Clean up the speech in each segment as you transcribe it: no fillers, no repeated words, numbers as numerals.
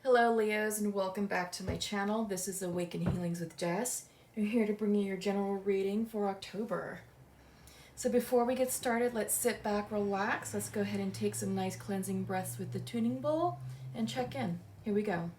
Hello Leos and welcome back to my channel. This is Awaken Healings with Jess. I'm here to bring you your general reading for October. So before we get started, let's sit back, relax. Let's go ahead and take some nice cleansing breaths with the tuning bowl and check in. Here we go.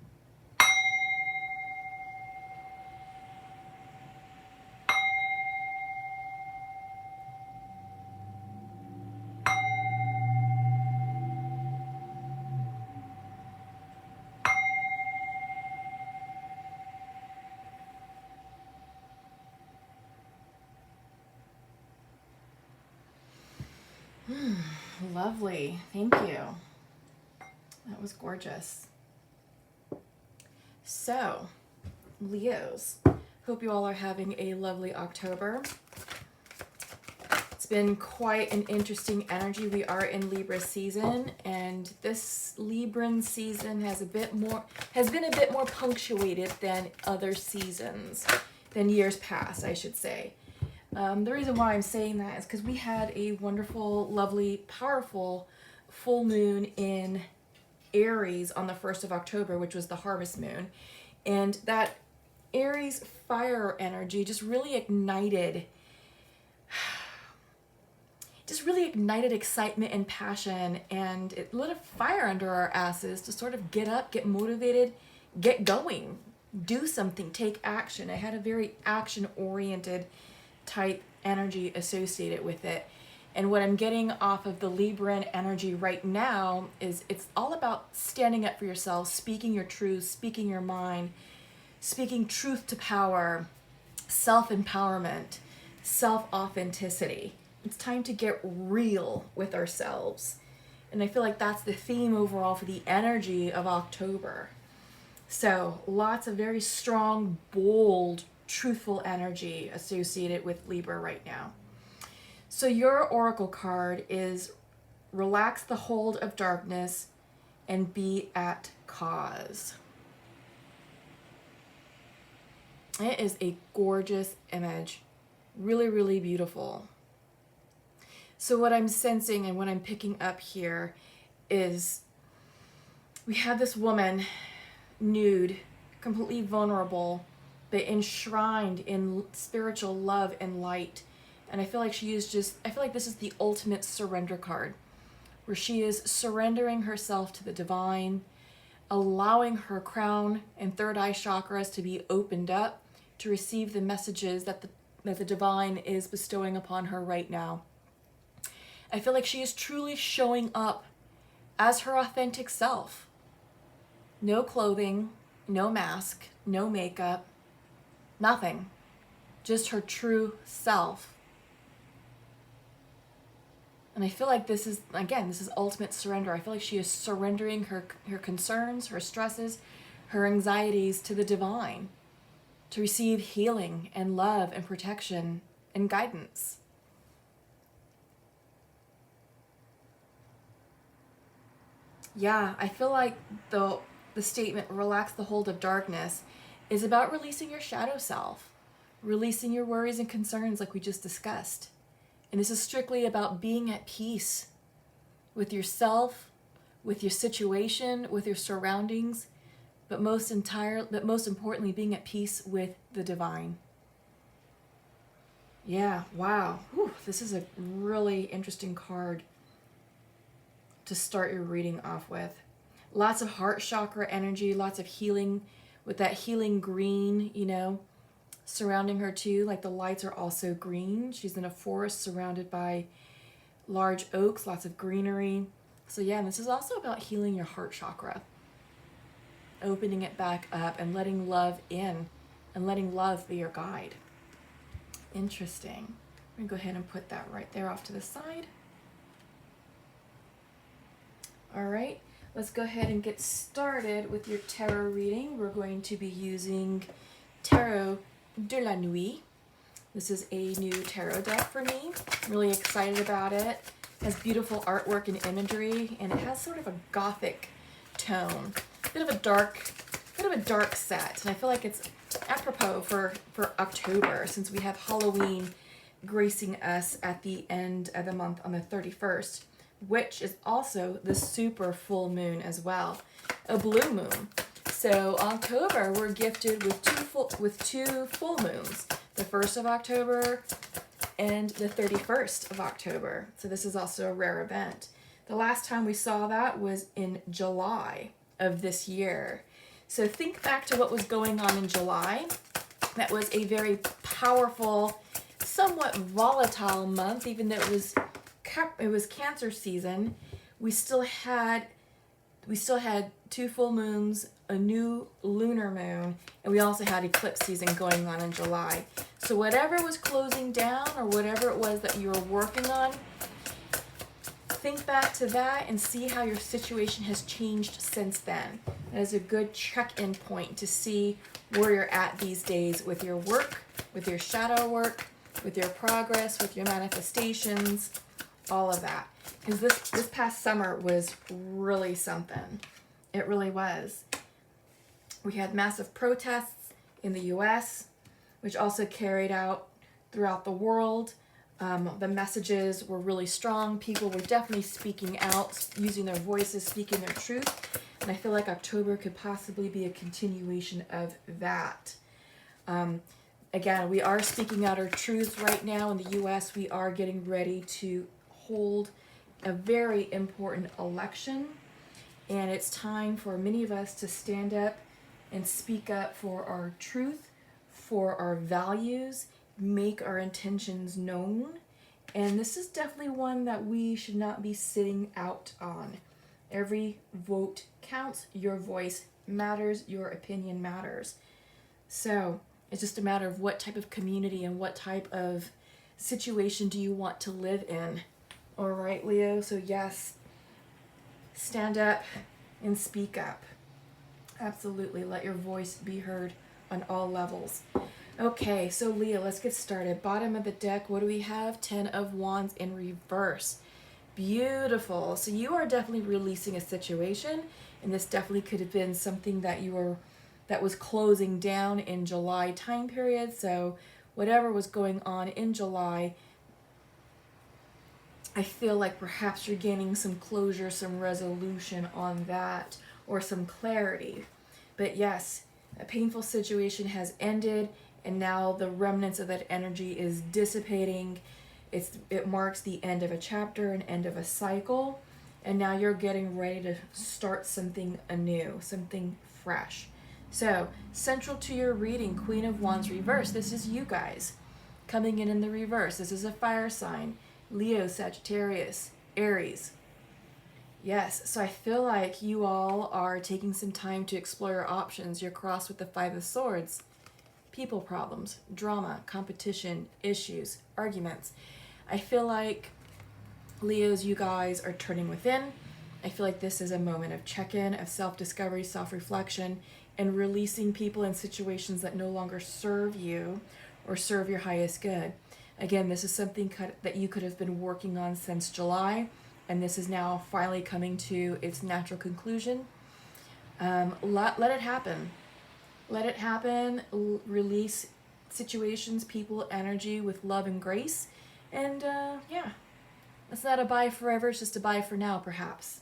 Lovely. Thank you. That was gorgeous. So, Leos, hope you all are having a lovely October. It's been quite an interesting energy. We are in Libra season, and this Libran season has been a bit more punctuated than other seasons, than years past, I should say. The reason why I'm saying that is because we had a wonderful, lovely, powerful full moon in Aries on the 1st of October, which was the harvest moon. And that Aries fire energy just really ignited excitement and passion, and it lit a fire under our asses to sort of get up, get motivated, get going, do something, take action. I had a very action-oriented type energy associated with it. And what I'm getting off of the Libran energy right now is it's all about standing up for yourself, speaking your truth, speaking your mind, speaking truth to power, self-empowerment, self-authenticity. It's time to get real with ourselves. And I feel like that's the theme overall for the energy of October. So lots of very strong, bold, truthful energy associated with Libra right now. So your oracle card is relax the hold of darkness and be at cause. It is a gorgeous image. Really, really beautiful. So what I'm sensing and what I'm picking up here is we have this woman nude, completely vulnerable, but enshrined in spiritual love and light. And I feel like I feel like this is the ultimate surrender card, where she is surrendering herself to the divine, allowing her crown and third eye chakras to be opened up to receive the messages that the divine is bestowing upon her right now. I feel like she is truly showing up as her authentic self. No clothing, no mask, no makeup, nothing. Just her true self. And I feel like this is ultimate surrender. I feel like she is surrendering her concerns, her stresses, her anxieties to the divine to receive healing and love and protection and guidance. Yeah, I feel like the statement, relax the hold of darkness, is about releasing your shadow self, releasing your worries and concerns like we just discussed. And this is strictly about being at peace with yourself, with your situation, with your surroundings, but most importantly, being at peace with the divine. Yeah, wow. Whew, this is a really interesting card to start your reading off with. Lots of heart chakra energy, lots of healing with that healing green, surrounding her too. Like the lights are also green. She's in a forest surrounded by large oaks, lots of greenery. So yeah, and this is also about healing your heart chakra, opening it back up and letting love in and letting love be your guide. Interesting. I'm gonna go ahead and put that right there off to the side. All right, let's go ahead and get started with your tarot reading. We're going to be using Tarot de la Nuit. This is a new tarot deck for me. I'm really excited about it. It has beautiful artwork and imagery, and it has sort of a gothic tone. Bit of a dark set, and I feel like it's apropos for October, since we have Halloween gracing us at the end of the month on the 31st, which is also the super full moon as well, a blue moon. So October, we're gifted with two full moons. The 1st of October and the 31st of October. So this is also a rare event. The last time we saw that was in July of this year. So think back to what was going on in July. That was a very powerful, somewhat volatile month, even though it was Cancer season. We still had two full moons, a new lunar moon, and we also had eclipse season going on in July. So whatever was closing down or whatever it was that you were working on, think back to that and see how your situation has changed since then. That is a good check-in point to see where you're at these days with your work, with your shadow work, with your progress, with your manifestations, all of that. Because this past summer was really something. It really was. We had massive protests in the US, which also carried out throughout the world. The messages were really strong. People were definitely speaking out, using their voices, speaking their truth. And I feel like October could possibly be a continuation of that. Again, we are speaking out our truths right now in the US. We are getting ready to hold a very important election. And it's time for many of us to stand up and speak up for our truth, for our values, make our intentions known. And this is definitely one that we should not be sitting out on. Every vote counts. Your voice matters. Your opinion matters. So it's just a matter of what type of community and what type of situation do you want to live in. All right, Leo. So yes, stand up and speak up. Absolutely. Let your voice be heard on all levels. Okay, so Leo, let's get started. Bottom of the deck, what do we have? 10 of Wands in reverse. Beautiful. So you are definitely releasing a situation, and this definitely could have been something that that was closing down in July time period. So whatever was going on in July, I feel like perhaps you're gaining some closure, some resolution on that, or some clarity. But yes, a painful situation has ended, and now the remnants of that energy is dissipating. It marks the end of a chapter, an end of a cycle, and now you're getting ready to start something anew, something fresh. So, central to your reading, Queen of Wands reverse. This is you guys coming in the reverse. This is a fire sign. Leo, Sagittarius, Aries. Yes, so I feel like you all are taking some time to explore your options. You're crossed with the Five of Swords. People problems, drama, competition, issues, arguments. I feel like, Leos, you guys are turning within. I feel like this is a moment of check-in, of self-discovery, self-reflection, and releasing people in situations that no longer serve you or serve your highest good. Again, this is something that you could have been working on since July, and this is now finally coming to its natural conclusion. Let it happen. Let it happen. Release situations, people, energy with love and grace. And yeah, it's not a bye forever, it's just a bye for now, perhaps.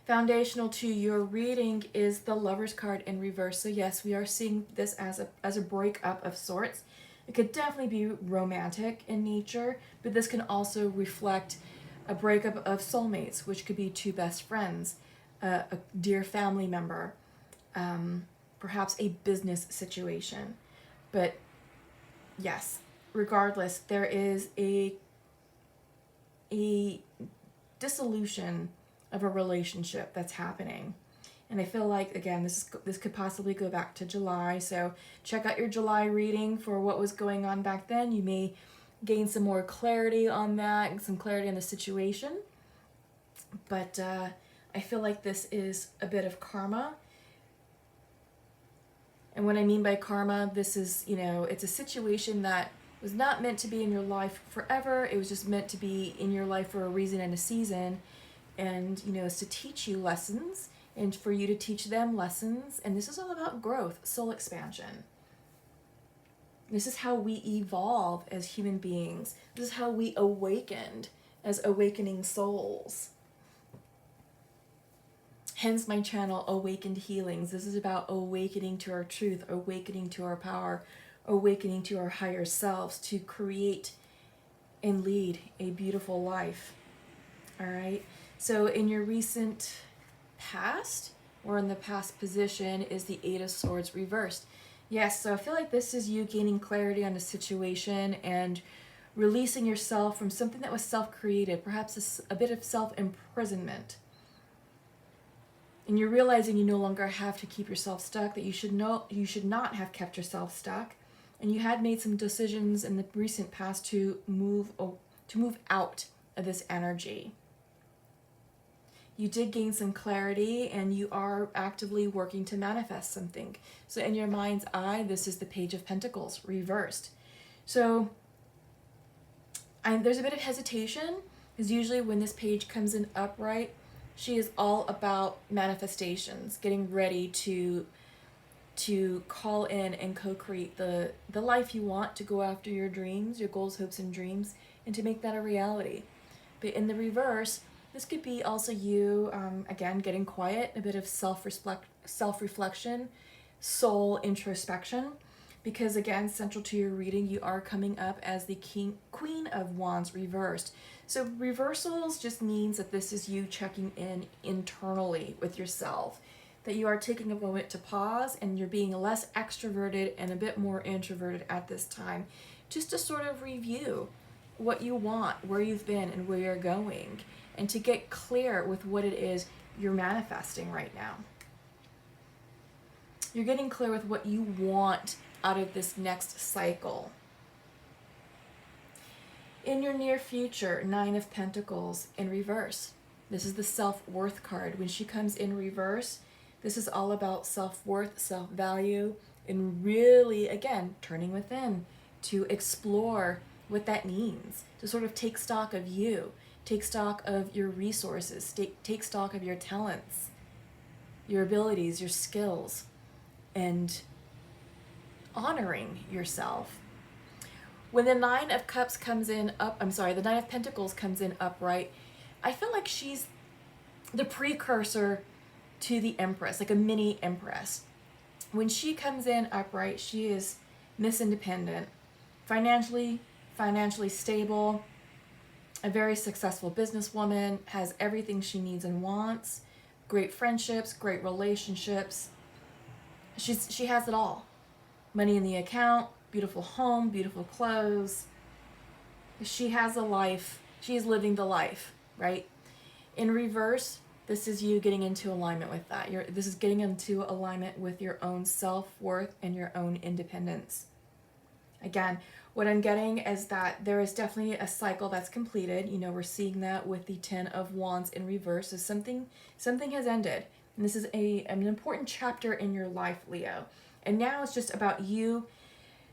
Foundational to your reading is the Lover's card in reverse. So yes, we are seeing this as a breakup of sorts. It could definitely be romantic in nature, but this can also reflect a breakup of soulmates, which could be two best friends, a dear family member, perhaps a business situation. But yes, regardless, there is a dissolution of a relationship that's happening. And I feel like, again, this could possibly go back to July. So check out your July reading for what was going on back then. You may gain some more clarity on that and some clarity on the situation. But I feel like this is a bit of karma. And what I mean by karma, this is, it's a situation that was not meant to be in your life forever. It was just meant to be in your life for a reason and a season. And, it's to teach you lessons and for you to teach them lessons. And this is all about growth, soul expansion. This is how we evolve as human beings. This is how we awakened as awakening souls. hence my channel, Awakened Healings. This is about awakening to our truth, awakening to our power, awakening to our higher selves to create and lead a beautiful life. All right. So in your recent past, or in the past position, is the Eight of Swords reversed. Yes, so I feel like this is you gaining clarity on a situation and releasing yourself from something that was self-created, perhaps a bit of self-imprisonment. And you're realizing you no longer have to keep yourself stuck, that you should not have kept yourself stuck. And you had made some decisions in the recent past to move out of this energy. You did gain some clarity, and you are actively working to manifest something. So in your mind's eye, this is the Page of Pentacles reversed. So there's a bit of hesitation, because usually when this page comes in upright, she is all about manifestations, getting ready to call in and co-create the life you want, to go after your dreams, your goals, hopes, and dreams, and to make that a reality. But in the reverse, this could be also you, again, getting quiet, a bit of self-reflection, soul introspection, because again, central to your reading, you are coming up as the Queen of Wands reversed. So reversals just means that this is you checking in internally with yourself, that you are taking a moment to pause and you're being less extroverted and a bit more introverted at this time, just to sort of review what you want, where you've been, and where you're going, and to get clear with what it is you're manifesting right now. You're getting clear with what you want out of this next cycle. In your near future, Nine of Pentacles in reverse. This is the self-worth card. When she comes in reverse, this is all about self-worth, self-value, and really, again, turning within to explore what that means, to sort of take stock of you, take stock of your resources, take stock of your talents, your abilities, your skills, and honoring yourself. When the Nine of Cups comes in the Nine of Pentacles comes in upright, I feel like she's the precursor to the Empress, like a mini Empress. When she comes in upright, she is Miss Independent, financially stable, a very successful businesswoman, has everything she needs and wants, great friendships, great relationships. She has it all. Money in the account, beautiful home, beautiful clothes. She has a life. She is living the life, right? In reverse, this is you getting into alignment with that. This is getting into alignment with your own self-worth and your own independence. Again, what I'm getting is that there is definitely a cycle that's completed. You know, we're seeing that with the Ten of Wands in reverse. So something has ended. And this is an important chapter in your life, Leo. And now it's just about you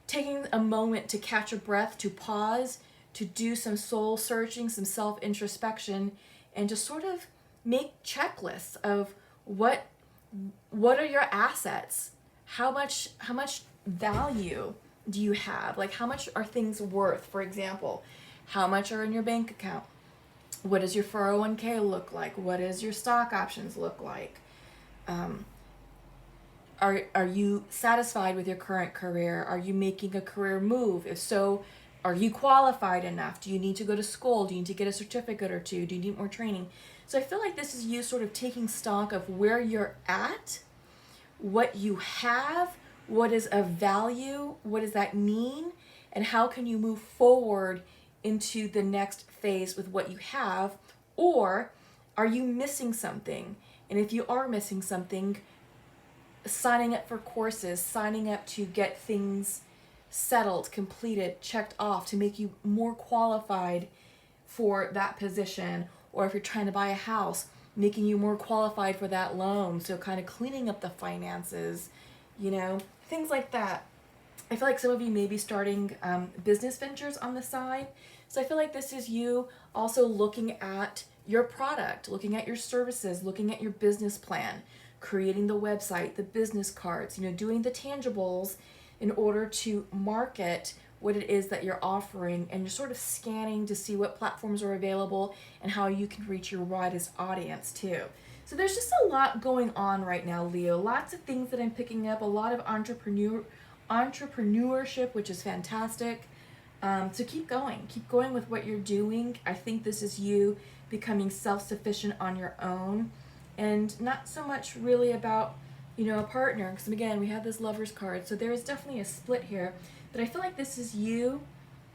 taking a moment to catch a breath, to pause, to do some soul searching, some self-introspection, and just sort of make checklists of what are your assets? How much value do you have? Like, how much are things worth? For example, how much are in your bank account? What does your 401k look like? What does your stock options look like? Are you satisfied with your current career? Are you making a career move? If so, are you qualified enough? Do you need to go to school? Do you need to get a certificate or two? Do you need more training? So I feel like this is you sort of taking stock of where you're at, what you have, what is of value, what does that mean, and how can you move forward into the next phase with what you have, or are you missing something? And if you are missing something, signing up for courses, signing up to get things settled, completed, checked off to make you more qualified for that position, or if you're trying to buy a house, making you more qualified for that loan, so kind of cleaning up the finances, you know, things like that. I feel like some of you may be starting business ventures on the side, so I feel like this is you also looking at your product, looking at your services, looking at your business plan, creating the website, the business cards, you know, doing the tangibles in order to market what it is that you're offering, and you're sort of scanning to see what platforms are available and how you can reach your widest audience too. So there's just a lot going on right now, Leo. Lots of things that I'm picking up, a lot of entrepreneurship, which is fantastic. So keep going with what you're doing. I think this is you becoming self-sufficient on your own, and not so much really about, a partner. Because again, we have this Lover's card, so there is definitely a split here. But I feel like this is you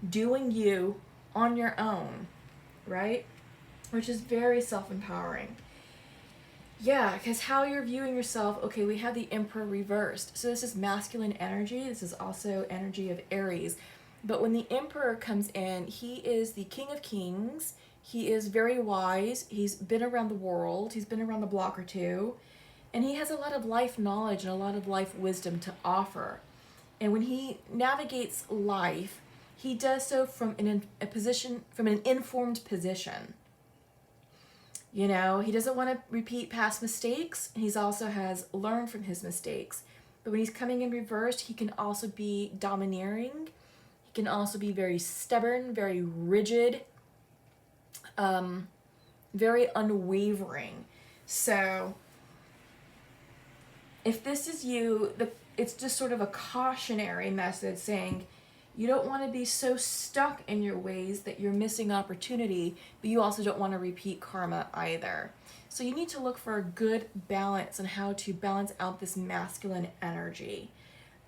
doing you on your own, right? Which is very self-empowering. Yeah, because how you're viewing yourself, okay, we have the Emperor reversed. So this is masculine energy. This is also energy of Aries. But when the Emperor comes in, he is the King of Kings. He is very wise. He's been around the world. He's been around the block or two. And he has a lot of life knowledge and a lot of life wisdom to offer. And when he navigates life, he does so from an informed position. He doesn't want to repeat past mistakes. He's also has learned from his mistakes. But when he's coming in reversed, he can also be domineering. He can also be very stubborn, very rigid, very unwavering. So if this is you, it's just sort of a cautionary message saying you don't want to be so stuck in your ways that you're missing opportunity, but you also don't want to repeat karma either. So you need to look for a good balance on how to balance out this masculine energy.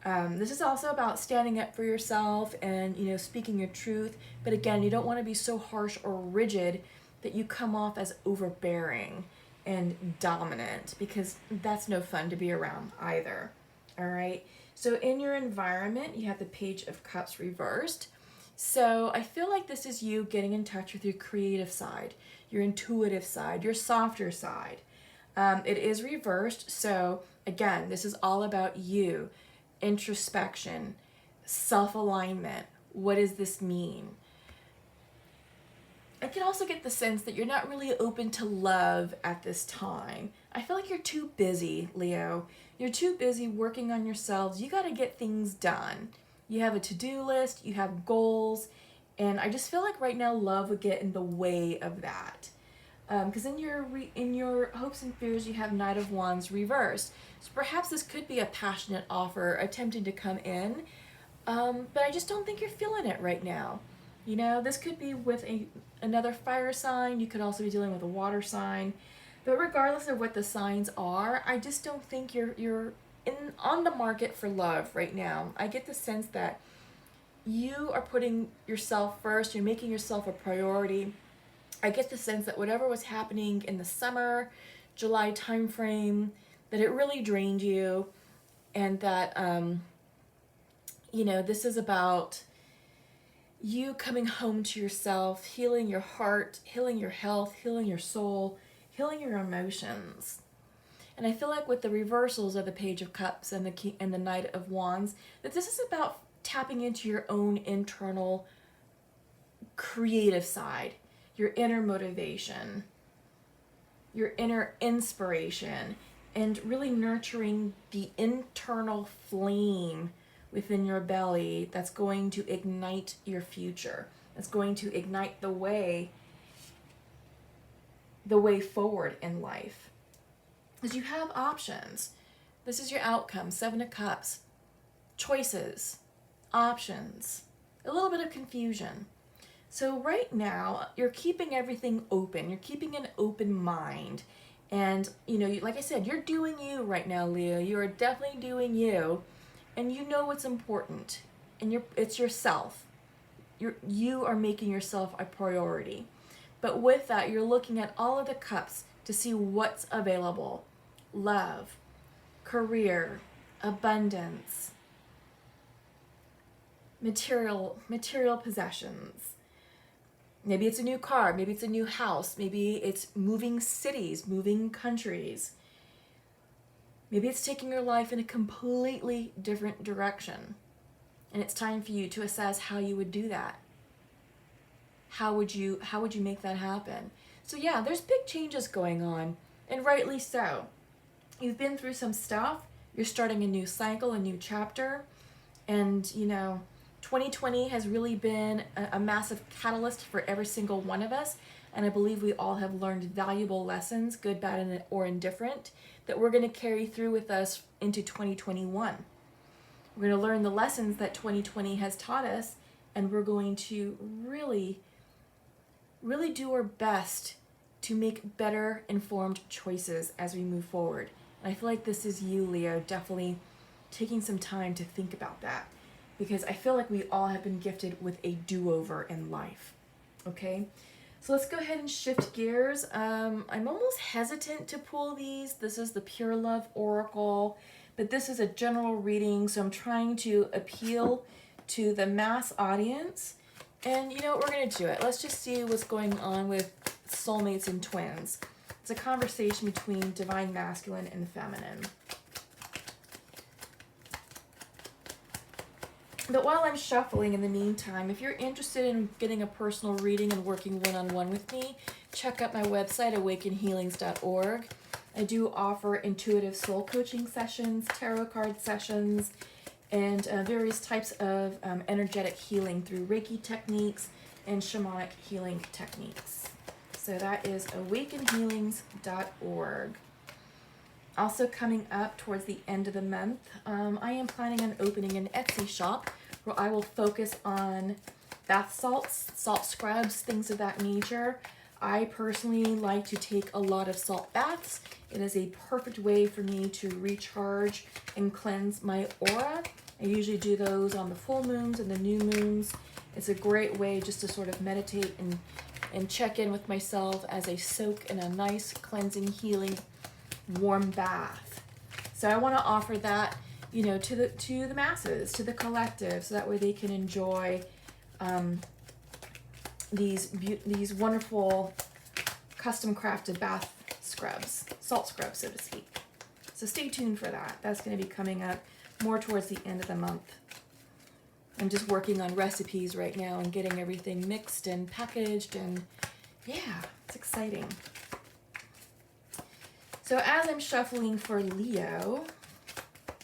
This is also about standing up for yourself and, speaking your truth. But again, you don't want to be so harsh or rigid that you come off as overbearing and dominant, because that's no fun to be around either. All right. So in your environment, you have the Page of Cups reversed. So I feel like this is you getting in touch with your creative side, your intuitive side, your softer side. It is reversed. So again, this is all about you, introspection, self-alignment. What does this mean? I can also get the sense that you're not really open to love at this time. I feel like you're too busy, Leo. You're too busy working on yourselves. You got to get things done. You have a to-do list, you have goals, and I just feel like right now love would get in the way of that. Because in your hopes and fears, you have Knight of Wands reversed. So perhaps this could be a passionate offer attempting to come in, but I just don't think you're feeling it right now. This could be with another fire sign. You could also be dealing with a water sign. But regardless of what the signs are, I just don't think you're on the market for love right now. I get the sense that you are putting yourself first. You're making yourself a priority. I get the sense that whatever was happening in the summer, July timeframe, that it really drained you, and that this is about you coming home to yourself, healing your heart, healing your health, healing your soul, healing your emotions. And I feel like with the reversals of the Page of Cups and the Knight of Wands, that this is about tapping into your own internal creative side, your inner motivation, your inner inspiration, and really nurturing the internal flame within your belly that's going to ignite your future. That's going to ignite the way forward in life. Because you have options. This is your outcome. 7 of Cups. Choices. Options. A little bit of confusion. So right now, you're keeping everything open. You're keeping an open mind. And, like I said, you're doing you right now, Leo. You are definitely doing you. And you know what's important. And it's yourself. You are making yourself a priority. But with that, you're looking at all of the cups to see what's available. Love, career, abundance, material possessions. Maybe it's a new car, maybe it's a new house, maybe it's moving cities, moving countries. Maybe it's taking your life in a completely different direction. And it's time for you to assess how you would do that. How would you make that happen? So yeah, there's big changes going on, and rightly so. You've been through some stuff. You're starting a new cycle, a new chapter. And, 2020 has really been a massive catalyst for every single one of us. And I believe we all have learned valuable lessons, good, bad, or indifferent, that we're going to carry through with us into 2021. We're going to learn the lessons that 2020 has taught us, and we're going to really, really do our best to make better informed choices as we move forward. And I feel like this is you, Leo, definitely taking some time to think about that, because I feel like we all have been gifted with a do-over in life. Okay, so let's go ahead and shift gears. I'm almost hesitant to pull these. This is the Pure Love Oracle, but this is a general reading, so I'm trying to appeal to the mass audience. And you know what, we're going to do it. Let's just see what's going on with soulmates and twins. It's a conversation between divine masculine and feminine. But while I'm shuffling in the meantime, if you're interested in getting a personal reading and working one-on-one with me, check out my website, awakenhealings.org. I do offer intuitive soul coaching sessions, tarot card sessions, and various types of energetic healing through Reiki techniques and shamanic healing techniques. So that is awakenhealings.org. Also coming up towards the end of the month, I am planning on opening an Etsy shop where I will focus on bath salts, salt scrubs, things of that nature. I personally like to take a lot of salt baths. It is a perfect way for me to recharge and cleanse my aura. I usually do those on the full moons and the new moons. It's a great way just to sort of meditate and check in with myself as I soak in a nice cleansing, healing, warm bath. So I want to offer that, you know, to the masses, to the collective, so that way they can enjoy these wonderful custom crafted bath scrubs, salt scrubs, so to speak. So stay tuned for that. That's going to be coming up more towards the end of the month. I'm just working on recipes right now and getting everything mixed and packaged, and yeah, it's exciting. So as I'm shuffling for Leo,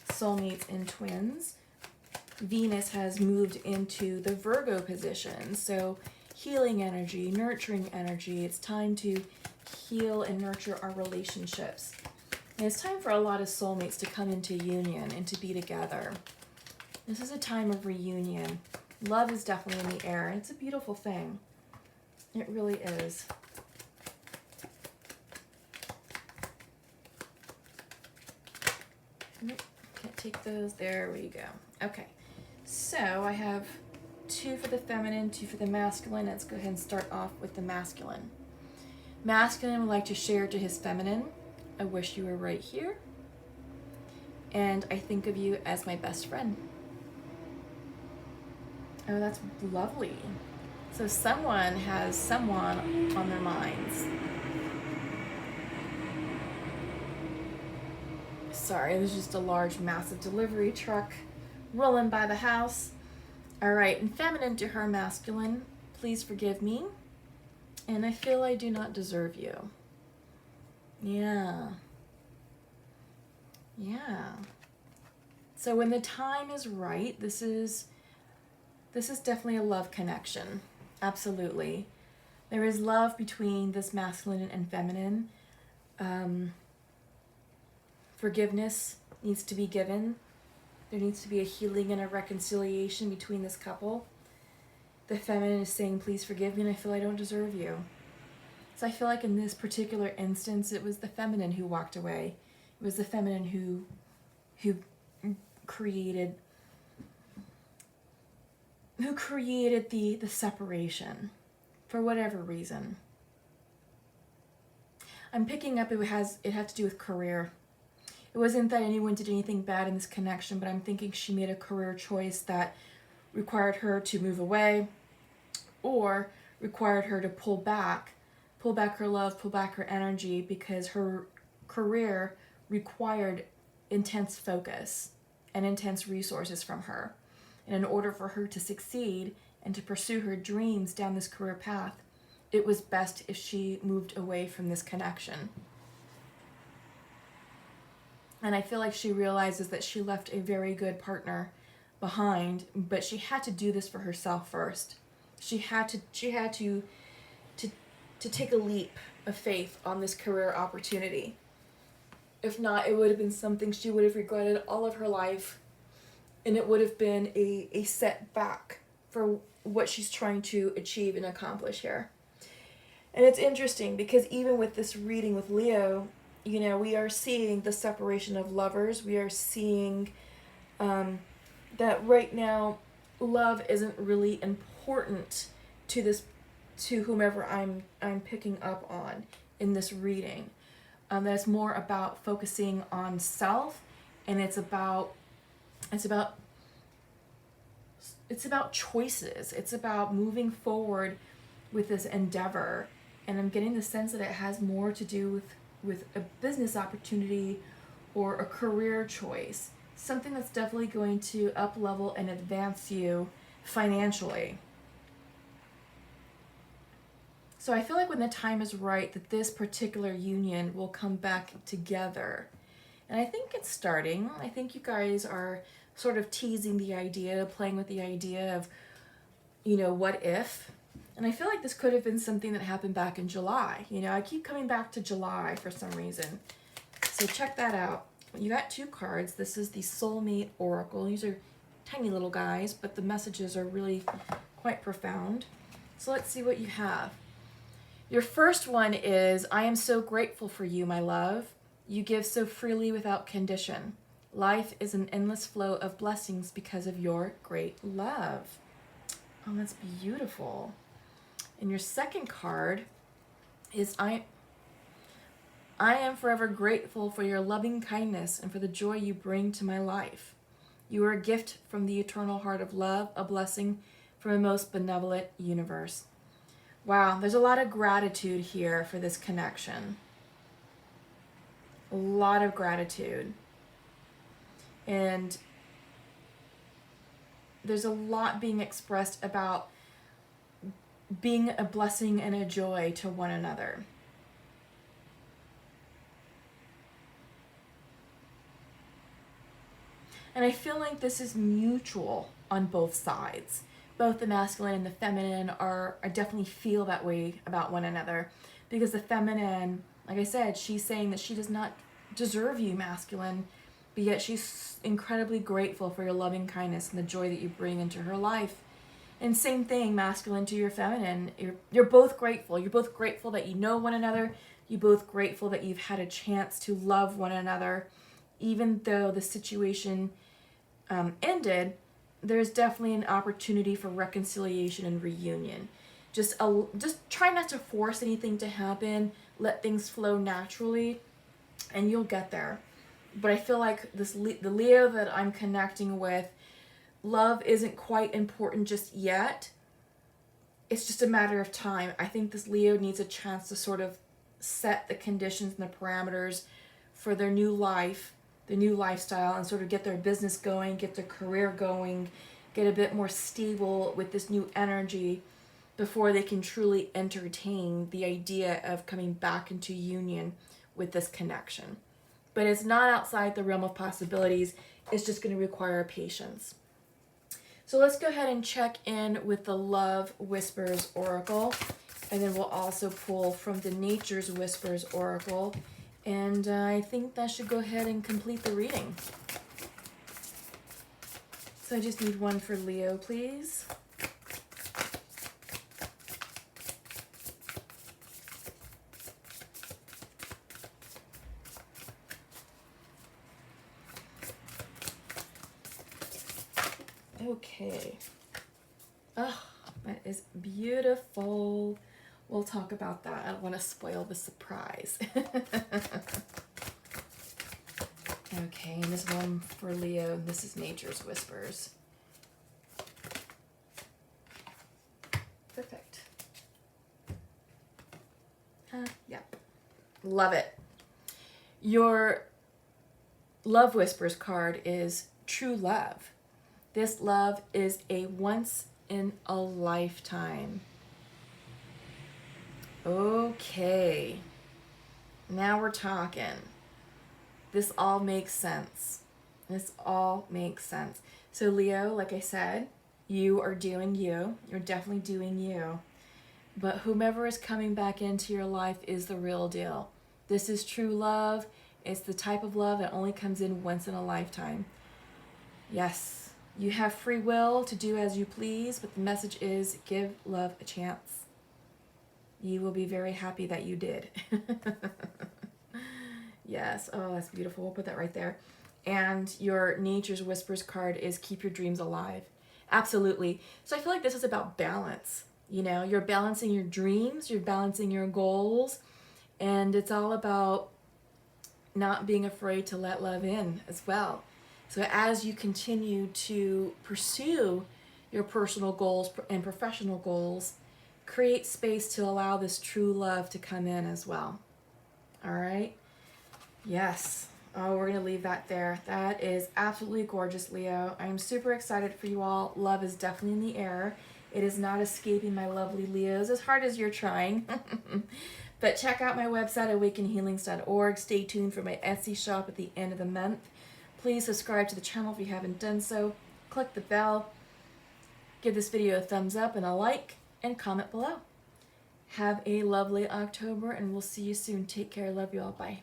soulmates and twins, Venus has moved into the Virgo position. So healing energy, nurturing energy. It's time to heal and nurture our relationships. And it's time for a lot of soulmates to come into union and to be together. This is a time of reunion. Love is definitely in the air. It's a beautiful thing. It really is. Nope, can't take those. There we go. Okay, so I have 2 for the feminine, 2 for the masculine. Let's go ahead and start off with the masculine. Masculine would like to share to his feminine, I wish you were right here, and I think of you as my best friend. Oh, that's lovely. So someone has someone on their minds. Sorry, there's just a large, massive delivery truck rolling by the house. All right, and feminine to her masculine, please forgive me, and I feel I do not deserve you. Yeah. So when the time is right, this is definitely a love connection. Absolutely. There is love between this masculine and feminine. Forgiveness needs to be given. There needs to be a healing and a reconciliation between this couple. The feminine is saying, please forgive me, and I feel I don't deserve you. So I feel like in this particular instance, it was the feminine who walked away. It was the feminine who created the separation for whatever reason. I'm picking up it had to do with career. It wasn't that anyone did anything bad in this connection, but I'm thinking she made a career choice that required her to move away, or required her to pull back her love, pull back her energy, because her career required intense focus and intense resources from her. And in order for her to succeed and to pursue her dreams down this career path, it was best if she moved away from this connection. And I feel like she realizes that she left a very good partner behind, but she had to do this for herself first. She had to to take a leap of faith on this career opportunity. If not, it would have been something she would have regretted all of her life, and it would have been a setback for what she's trying to achieve and accomplish here. And it's interesting because even with this reading with Leo, you know, we are seeing the separation of lovers. We are seeing that right now love isn't really important to this, to whomever I'm picking up on in this reading. That's more about focusing on self, and it's about choices. It's about moving forward with this endeavor, and I'm getting the sense that it has more to do with a business opportunity or a career choice, something that's definitely going to up level and advance you financially. So I feel like when the time is right, that this particular union will come back together. And I think it's starting. I think you guys are sort of teasing the idea, playing with the idea of, you know, what if? And I feel like this could have been something that happened back in July. You know, I keep coming back to July for some reason. So check that out. You got 2 cards. This is the Soulmate Oracle. These are tiny little guys, but the messages are really quite profound. So let's see what you have. Your first one is, I am so grateful for you, my love. You give so freely without condition. Life is an endless flow of blessings because of your great love. Oh, that's beautiful. And your second card is, I am forever grateful for your loving kindness and for the joy you bring to my life. You are a gift from the eternal heart of love, a blessing from a most benevolent universe. Wow, there's a lot of gratitude here for this connection. A lot of gratitude. And there's a lot being expressed about being a blessing and a joy to one another. And I feel like this is mutual on both sides. Both the masculine and the feminine I definitely feel that way about one another. Because the feminine, like I said, she's saying that she does not deserve you, masculine, but yet she's incredibly grateful for your loving kindness and the joy that you bring into her life. And same thing, masculine to your feminine. You're both grateful. You're both grateful that you know one another. You're both grateful that you've had a chance to love one another. Even though the situation ended, there's definitely an opportunity for reconciliation and reunion. Just try not to force anything to happen. Let things flow naturally, and you'll get there. But I feel like the Leo that I'm connecting with, love isn't quite important just yet. It's just a matter of time. I think this Leo needs a chance to sort of set the conditions and the parameters for their new life, the new lifestyle, and sort of get their business going, get their career going, get a bit more stable with this new energy before they can truly entertain the idea of coming back into union with this connection. But it's not outside the realm of possibilities. It's just going to require patience. So let's go ahead and check in with the Love Whispers Oracle. And then we'll also pull from the Nature's Whispers Oracle. And I think that should go ahead and complete the reading. So I just need one for Leo, please. Okay. Oh, that is beautiful. We'll talk about that. I don't want to spoil the surprise. Okay, and this one for Leo. This is Nature's Whispers. Perfect. Yep. Love it. Your Love Whispers card is True Love. This love is a once in a lifetime. Okay. Now we're talking. This all makes sense. This all makes sense. So Leo, like I said, you are doing you. You're definitely doing you. But whomever is coming back into your life is the real deal. This is true love. It's the type of love that only comes in once in a lifetime. Yes, you have free will to do as you please, but the message is give love a chance. You will be very happy that you did. Yes, oh, that's beautiful. We'll put that right there. And your Nature's Whispers card is keep your dreams alive. Absolutely. So I feel like this is about balance. You know, you're balancing your dreams, you're balancing your goals, and it's all about not being afraid to let love in as well. So as you continue to pursue your personal goals and professional goals, create space to allow this true love to come in as well. All right? Yes. Oh, we're going to leave that there. That is absolutely gorgeous, Leo. I'm super excited for you all. Love is definitely in the air. It is not escaping my lovely Leos as hard as you're trying. But check out my website, awakenhealings.org. Stay tuned for my Etsy shop at the end of the month. Please subscribe to the channel if you haven't done so. Click the bell. Give this video a thumbs up and a like, and comment below. Have a lovely October, and we'll see you soon. Take care. Love you all. Bye.